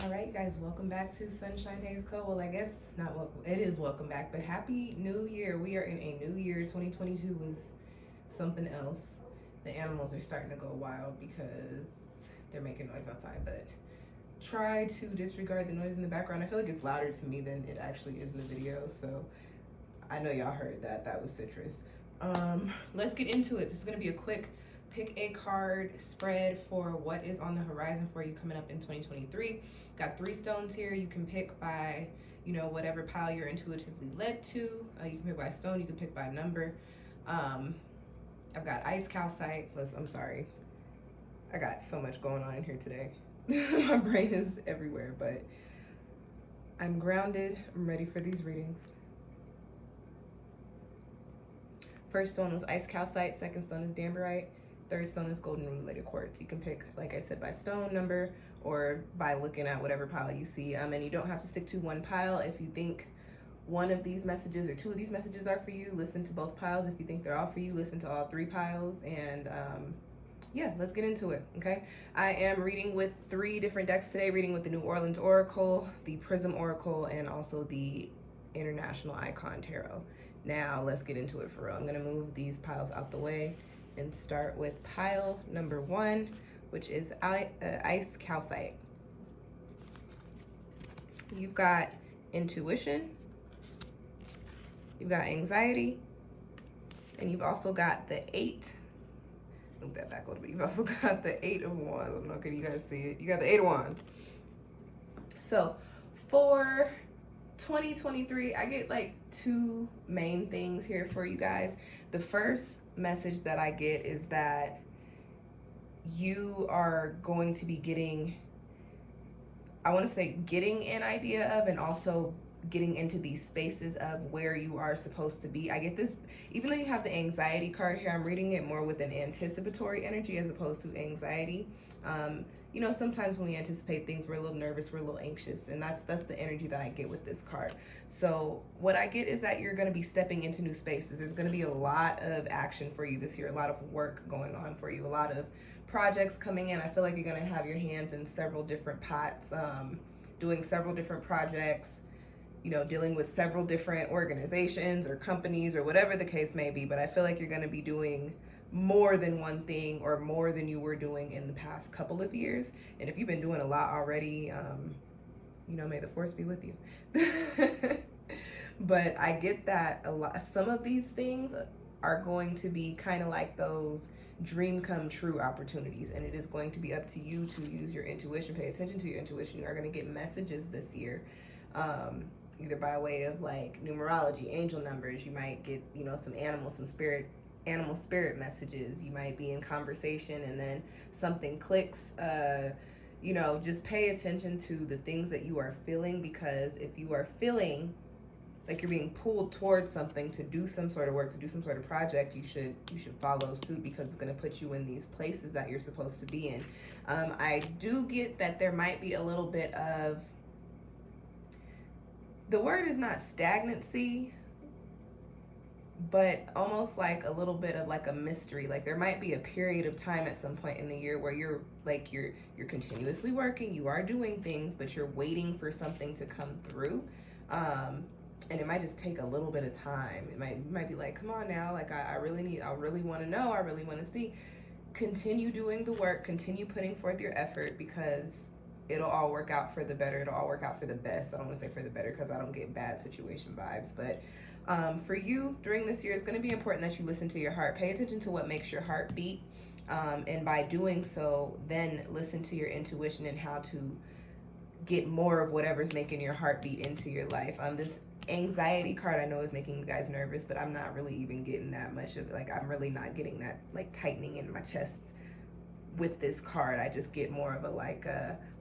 All right, you guys, welcome back to SunshinehazeCo. Well, I guess not welcome. It is welcome back, but Happy New Year. We are in a new year. 2022 was something else. The animals are starting to go wild because they're making noise outside, but try to disregard the noise in the background. I feel like it's louder to me than it actually is in the video, so I know y'all heard that. That was citrus. Let's get into it. This is going to be a quick pick a card spread for what is on the horizon for you coming up in 2023. Got 3 stones here. You can pick by, whatever pile you're intuitively led to. You can pick by stone. You can pick by number. I've got ice calcite. I'm sorry. I got so much going on in here today. My brain is everywhere, but I'm grounded. I'm ready for these readings. First stone was ice calcite. Second stone is Danburite. Third stone is golden rutilated quartz. You can pick, like I said, by stone number or by looking at whatever pile you see. And you don't have to stick to one pile. If you think one of these messages or 2 of these messages are for you, listen to both piles. If you think they're all for you, listen to all 3 piles. And yeah, let's get into it, okay? I am reading with 3 different decks today, reading with the New Orleans Oracle, the Prism Oracle, and also the International Icon Tarot. Now let's get into it for real. I'm gonna move these piles out the way and start with pile number 1, which is ice calcite. You've got intuition, you've got anxiety, and you've also got the 8. Move that back a little bit. You've also got the 8 of Wands. I don't know, can you guys see it? You got the 8 of Wands. So for 2023, I get like 2 main things here for you guys. The first message that I get is that you are going to be getting, I want to say getting an idea of, and also getting into these spaces of where you are supposed to be. I get this, even though you have the anxiety card here, I'm reading it more with an anticipatory energy as opposed to anxiety. Sometimes when we anticipate things, we're a little nervous, we're a little anxious, and that's the energy that I get with this card. So what I get is that you're going to be stepping into new spaces. There's going to be a lot of action for you this year, a lot of work going on for you, a lot of projects coming in. I feel like you're going to have your hands in several different pots, doing several different projects, dealing with several different organizations or companies or whatever the case may be. But I feel like you're going to be doing more than one thing, or more than you were doing in the past couple of years. And if you've been doing a lot already, may the force be with you. But I get that a lot. Some of these things are going to be kind of like those dream come true opportunities, and it is going to be up to you to use your intuition. Pay attention to your intuition. You are going to get messages this year, either by way of like numerology, angel numbers. You might get, some animals, some animal spirit messages. You might be in conversation and then something clicks. Just pay attention to the things that you are feeling, because if you are feeling like you're being pulled towards something to do some sort of work, to do some sort of project, you should follow suit, because it's going to put you in these places that you're supposed to be in. I do get that there might be a little bit of, the word is not stagnancy, but almost like a little bit of like a mystery. Like there might be a period of time at some point in the year where you're continuously working, you are doing things, but you're waiting for something to come through. And it might just take a little bit of time. You might be like, come on now, like I really want to know, I really want to see. Continue doing the work, continue putting forth your effort, because it'll all work out for the better. It'll all work out for the best. I don't want to say for the better, because I don't get bad situation vibes, but for you during this year, it's going to be important that you listen to your heart. Pay attention to what makes your heart beat. And by doing so, then listen to your intuition and how to get more of whatever's making your heart beat into your life. This anxiety card I know is making you guys nervous, but I'm not really even getting that much of it. Like I'm really not getting that like tightening in my chest with this card. I just get more of a like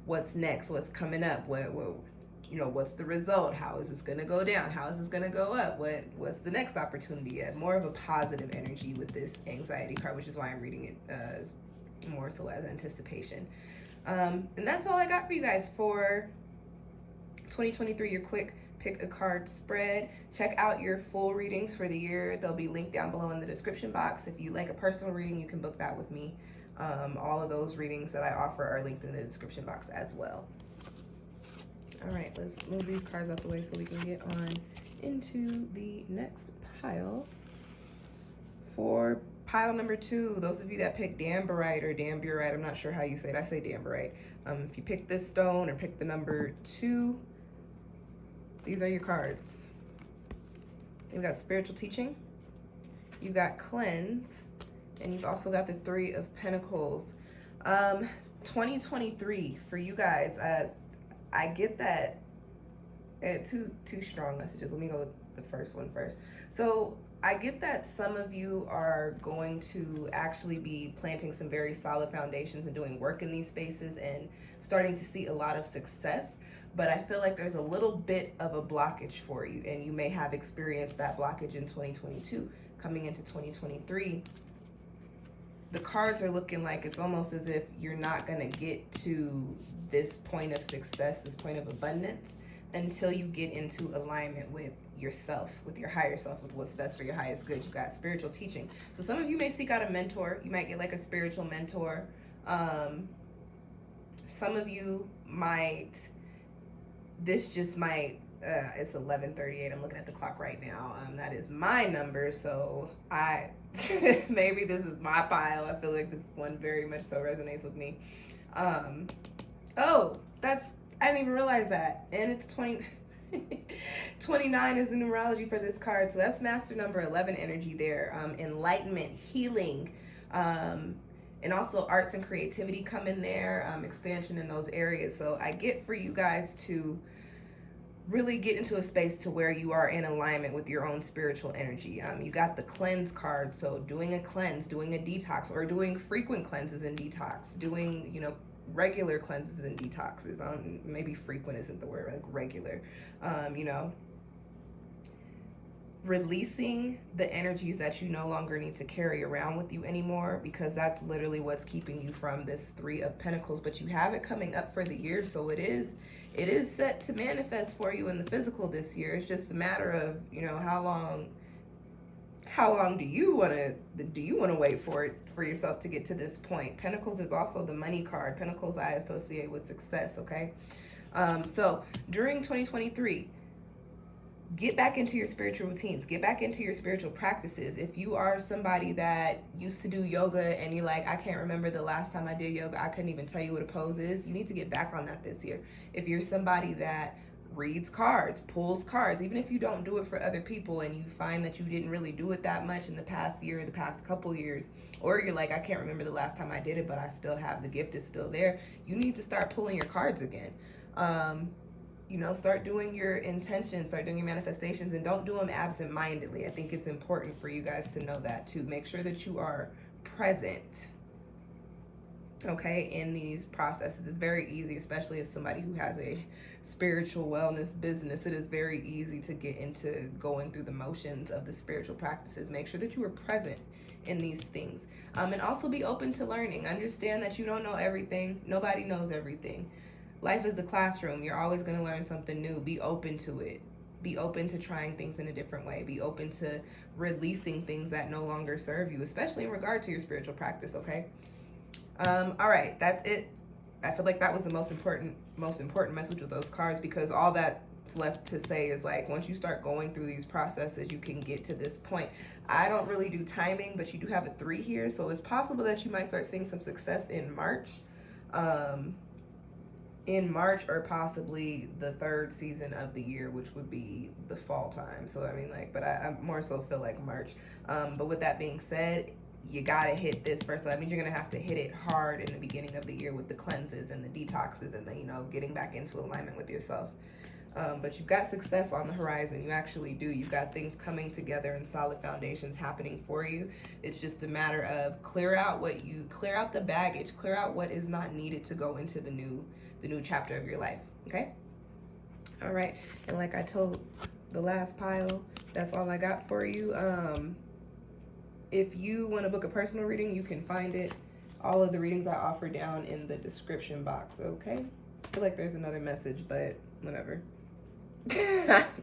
what's next, what's coming up, what's the result, how is this gonna go down, how is this gonna go up, what's the next opportunity. More of a positive energy with this anxiety card, which is why I'm reading it more so as anticipation. And that's all I got for you guys for 2023, your quick pick a card spread. Check out your full readings for the year. They'll be linked down below in the description box. If you like a personal reading, you can book that with me. All of those readings that I offer are linked in the description box as well. All right, let's move these cards out the way so we can get on into the next pile. For pile number 2, those of you that pick Danburite or Danburite, I'm not sure how you say it. I say Danburite. If you pick this stone or pick the number 2, these are your cards. You've got spiritual teaching, you've got cleanse, and you've also got the 3 of Pentacles. 2023 for you guys, I get that two strong messages. Let me go with the first one first. So I get that some of you are going to actually be planting some very solid foundations and doing work in these spaces and starting to see a lot of success. But I feel like there's a little bit of a blockage for you, and you may have experienced that blockage in 2022. Coming into 2023, the cards are looking like it's almost as if you're not going to get to this point of success, this point of abundance, until you get into alignment with yourself, with your higher self, with what's best for your highest good. You've got spiritual teaching. So some of you may seek out a mentor. You might get like a spiritual mentor. Some of you might, this just might, it's 11:38. I'm looking at the clock right now. That is my number. So maybe this is my pile. I feel like this one very much so resonates with me. Oh, I didn't even realize that. And it's 29 is the numerology for this card. So that's master number 11 energy there. Enlightenment, healing, and also arts and creativity come in there, expansion in those areas. So I get for you guys to really get into a space to where you are in alignment with your own spiritual energy. You got the cleanse card. So doing a cleanse, doing a detox, or doing frequent cleanses and detox, doing, regular cleanses and detoxes. Maybe frequent isn't the word, like regular. Releasing the energies that you no longer need to carry around with you anymore, because that's literally what's keeping you from this 3 of Pentacles. But you have it coming up for the year, so it is set to manifest for you in the physical this year. It's just a matter of, how long do you want to wait for it, for yourself to get to this point. Pentacles is also the money card. Pentacles I associate with success, okay? So during 2023, get back into your spiritual routines, get back into your spiritual practices. If you are somebody that used to do yoga and you're like, I can't remember the last time I did yoga, I couldn't even tell you what a pose is, you need to get back on that this year. If you're somebody that reads cards, pulls cards, even if you don't do it for other people and you find that you didn't really do it that much in the past year, the past couple years, or you're like, I can't remember the last time I did it, but I still have the gift, is still there, you need to start pulling your cards again. Start doing your intentions, start doing your manifestations, and don't do them absent-mindedly. I think it's important for you guys to know that too. Make sure that you are present, okay, in these processes. It's very easy, especially as somebody who has a spiritual wellness business, it is very easy to get into going through the motions of the spiritual practices. Make sure that you are present in these things. And also be open to learning. Understand that you don't know everything. Nobody knows everything. Life is the classroom. You're always going to learn something new. Be open to it. Be open to trying things in a different way. Be open to releasing things that no longer serve you, especially in regard to your spiritual practice, okay? All right, that's it. I feel like that was the most important message with those cards, because all that's left to say is, like, once you start going through these processes, you can get to this point. I don't really do timing, but you do have a 3 here, so it's possible that you might start seeing some success in March. Or possibly the 3rd season of the year, which would be the fall time. So but I more so feel like March. But with that being said, you gotta hit this first. So that means you're gonna have to hit it hard in the beginning of the year with the cleanses and the detoxes and the getting back into alignment with yourself. But you've got success on the horizon. You actually do. You've got things coming together and solid foundations happening for you. It's just a matter of clear out the baggage, clear out what is not needed to go into the new chapter of your life. Okay? All right. And like I told the last pile, that's all I got for you. If you want to book a personal reading, you can find it. All of the readings I offer down in the description box, okay? I feel like there's another message, but whatever.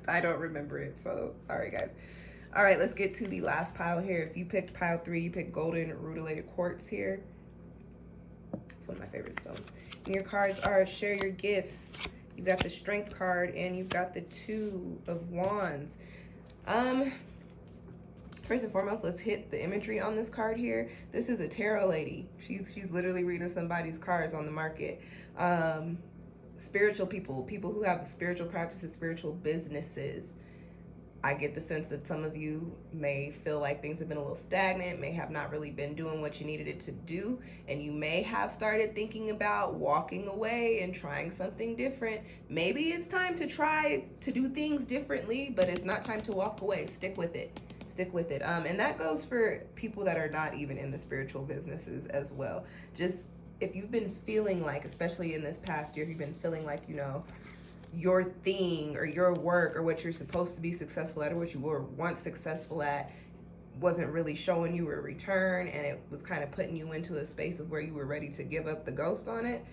I don't remember it, so sorry, guys. All right, let's get to the last pile here. If you picked pile 3, you picked golden rutilated quartz here. It's one of my favorite stones. And your cards are share your gifts, You've got the Strength card, and you've got the Two of Wands. First and foremost, let's hit the imagery on this card here. This is a tarot lady. She's literally reading somebody's cards on the market. Spiritual people, people who have spiritual practices, spiritual businesses. I get the sense that some of you may feel like things have been a little stagnant, may have not really been doing what you needed it to do, and you may have started thinking about walking away and trying something different. Maybe it's time to try to do things differently, but it's not time to walk away. Stick with it. Stick with it. And that goes for people that are not even in the spiritual businesses as well. Just if you've been feeling like, especially in this past year, if you've been feeling like, you know, your thing or your work or what you're supposed to be successful at or what you were once successful at wasn't really showing you a return, and it was kind of putting you into a space of where you were ready to give up the ghost on it,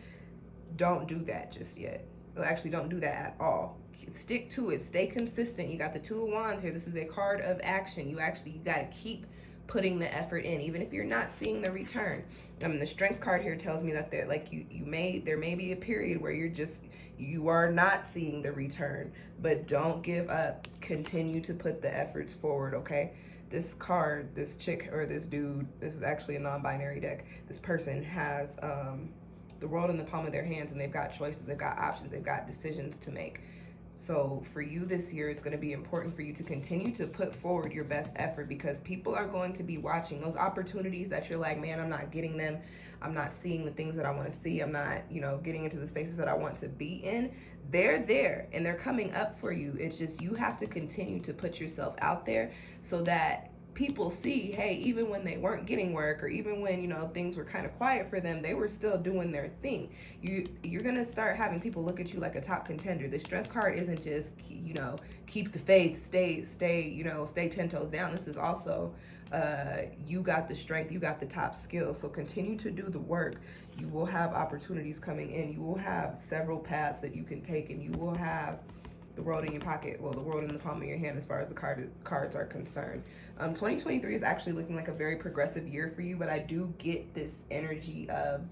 don't do that just yet. Well, actually, don't do that at all. Stick to it. Stay consistent. You got the Two of Wands here. This is a card of action. You got to keep putting the effort in, even if you're not seeing the return. I mean, the Strength card here tells me that there may be a period where you are not seeing the return, but don't give up. Continue to put the efforts forward, okay? This card, this chick or this dude, this is actually a non-binary deck. This person has the world in the palm of their hands, and they've got choices, they've got options, they've got decisions to make. So for you this year, it's going to be important for you to continue to put forward your best effort, because people are going to be watching those opportunities that you're like, man, I'm not getting them. I'm not seeing the things that I want to see. I'm not, you know, getting into the spaces that I want to be in. They're there and they're coming up for you. It's just you have to continue to put yourself out there so that people see, hey, even when they weren't getting work, or even when, you know, things were kind of quiet for them, they were still doing their thing. You're gonna start having people look at you like a top contender. The Strength card isn't just, you know, keep the faith, stay 10 toes down. This is also you got the strength, you got the top skills, so continue to do the work. You will have opportunities coming in. You will have several paths that you can take, and you will have the world in your pocket, well, the world in the palm of your hand as far as the cards are concerned. 2023 is actually looking like a very progressive year for you, but I do get this energy of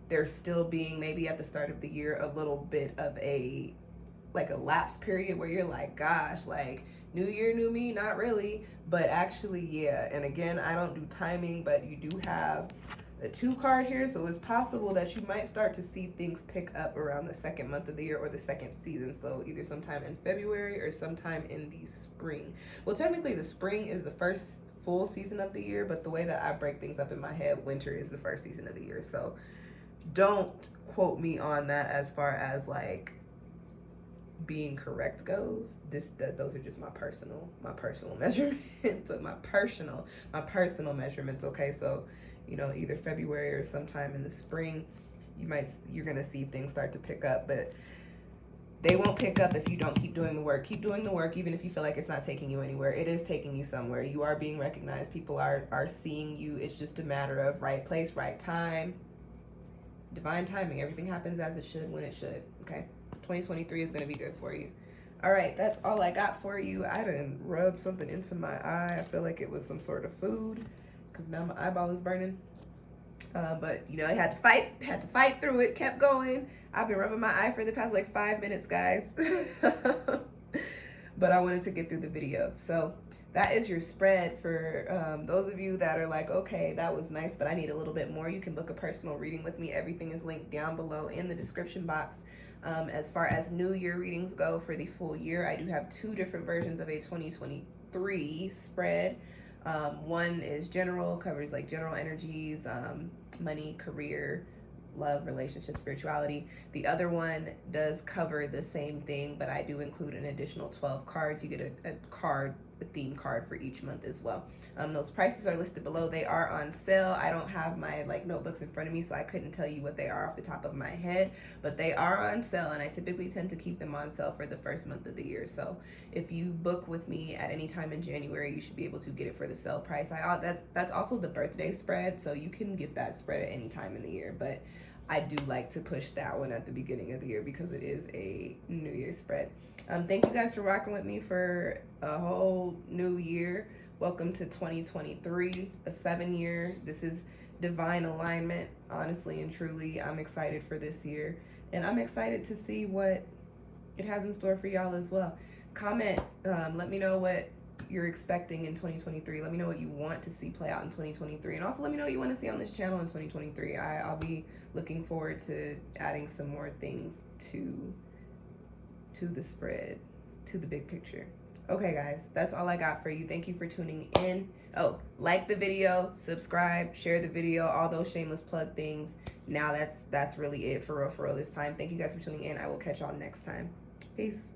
there still being, maybe at the start of the year, a little bit of a lapse period where you're like, gosh, like, new year, new me, not really, but actually, yeah. And again, I don't do timing, but you do have a 2 card here, so it's possible that you might start to see things pick up around the second month of the year or the second season, so either sometime in February or sometime in the spring. Well, technically the spring is the first full season of the year, but the way that I break things up in my head, winter is the first season of the year, so don't quote me on that as far as like being correct goes. Those are just my personal measurements, my personal measurements, okay? So, you know, either February or sometime in the spring, you're gonna see things start to pick up, but they won't pick up if you don't keep doing the work. Keep doing the work, even if you feel like it's not taking you anywhere. It is taking you somewhere. You are being recognized. People are seeing you. It's just a matter of right place, right time, divine timing. Everything happens as it should, when it should, okay? 2023 is gonna be good for you. All right, that's all I got for you. I done rubbed something into my eye. I feel like it was some sort of food, because now my eyeball is burning. But you know, I had to fight through it, kept going. I've been rubbing my eye for the past like 5 minutes, guys. But I wanted to get through the video. So that is your spread for those of you that are like, okay, that was nice, but I need a little bit more. You can book a personal reading with me. Everything is linked down below in the description box. As far as New Year readings go for the full year, I do have 2 different versions of a 2023 spread. One is general, covers like general energies, money, career, love, relationship, spirituality. The other one does cover the same thing, but I do include an additional 12 cards. You get a theme card for each month as well. Those prices are listed below. They are on sale. I don't have my notebooks in front of me, so I couldn't tell you what they are off the top of my head, but they are on sale, and I typically tend to keep them on sale for the first month of the year. So if you book with me at any time in January, you should be able to get it for the sale price. That's also the birthday spread, so you can get that spread at any time in the year, but I do like to push that one at the beginning of the year because it is a New Year's spread. Thank you guys for rocking with me for a whole new year. Welcome to 2023, a 7-year. This is divine alignment, honestly and truly. I'm excited for this year, and I'm excited to see what it has in store for y'all as well. Comment, let me know what you're expecting in 2023. Let me know what you want to see play out in 2023, and also let me know what you want to see on this channel in 2023. I'll be looking forward to adding some more things to the spread, to the big picture. Okay guys, that's all I got for you. Thank you for tuning in. Oh, like the video, subscribe, share the video, all those shameless plug things. Now that's really it for real this time. Thank you guys for tuning in. I will catch y'all next time. Peace.